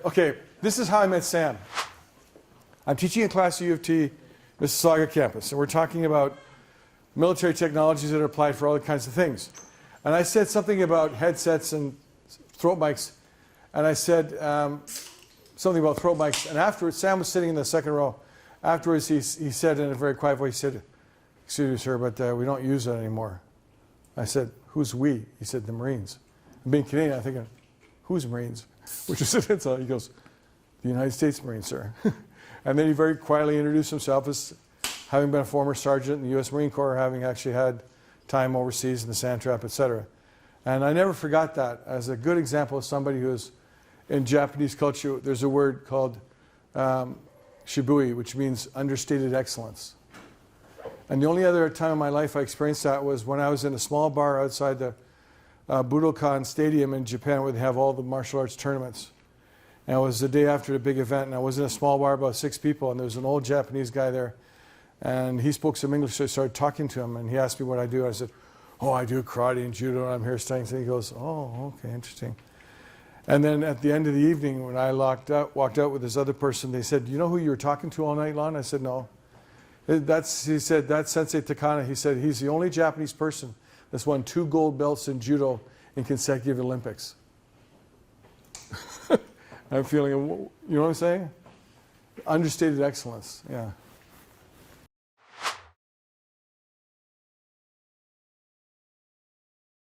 Okay, this is how I met Sam. I'm teaching a class at U of T, Mississauga campus, and we're talking about military technologies that are applied for all kinds of things. And I said something about headsets and throat mics, and I said something about throat mics. And afterwards, Sam was sitting in the second row. Afterwards, he said in a very quiet voice, he said, "Excuse me, sir, but we don't use that anymore." I said, "Who's we?" He said, "The Marines." And being Canadian, I'm thinking, "Who's Marines?" Which is it. So he goes, "The United States Marines, sir." And then he very quietly introduced himself as having been a former sergeant in the U.S. Marine Corps, having actually had time overseas in the sand trap, etc. And I never forgot that as a good example of somebody who is in Japanese culture. There's a word called Shibui, which means understated excellence. And the only other time in my life I experienced that was when I was in a small bar outside the Budokan Stadium in Japan, where they have all the martial arts tournaments. And it was the day after the big event, and I was in a small bar, about 6 people, and there was an old Japanese guy there. And he spoke some English, so I started talking to him, and he asked me what I do. I said, "Oh, I do karate and judo, and I'm here studying." So he goes, "Oh, okay, interesting." And then at the end of the evening, when I walked out with this other person, they said, "Do you know who you were talking to all night long?" I said, "No." He said, "That's Sensei Takana." He said, "He's the only Japanese person that's won 2 gold belts in judo in consecutive Olympics." I'm feeling, you know what I'm saying? Understated excellence, yeah.